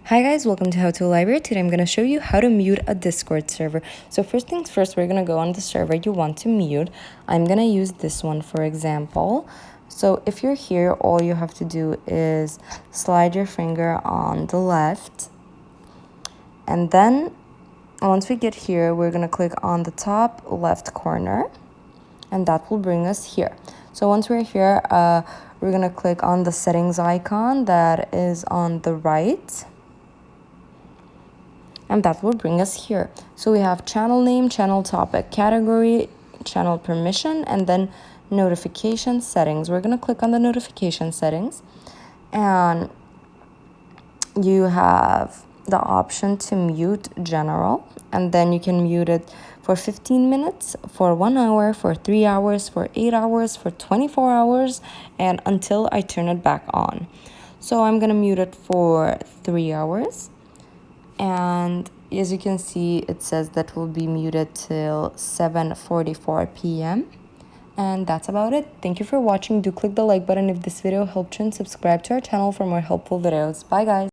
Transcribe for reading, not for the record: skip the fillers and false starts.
Hi guys, welcome to How to Library. Today I'm going to show you how to mute a Discord server. So first things first, we're going to go on the server you want to mute. I'm going to use this one for example. So if you're here, all you have to do is slide your finger on the left. And then once we get here, we're going to click on the top left corner. And that will bring us here. So once we're here, we're going to click on the settings icon that is on the right. And that will bring us here. So we have channel name, channel topic, category, channel permission, and then notification settings. We're going to click on the notification settings, and you have the option to mute general, and then you can mute it for 15 minutes, for 1 hour, for 3 hours, for 8 hours, for 24 hours, and until I turn it back on. So I'm going to mute it for 3 hours. And as you can see, it says that will be muted till 7:44 p.m. And that's about it. Thank you for watching. Do click the like button if this video helped you, and subscribe to our channel for more helpful videos. Bye guys.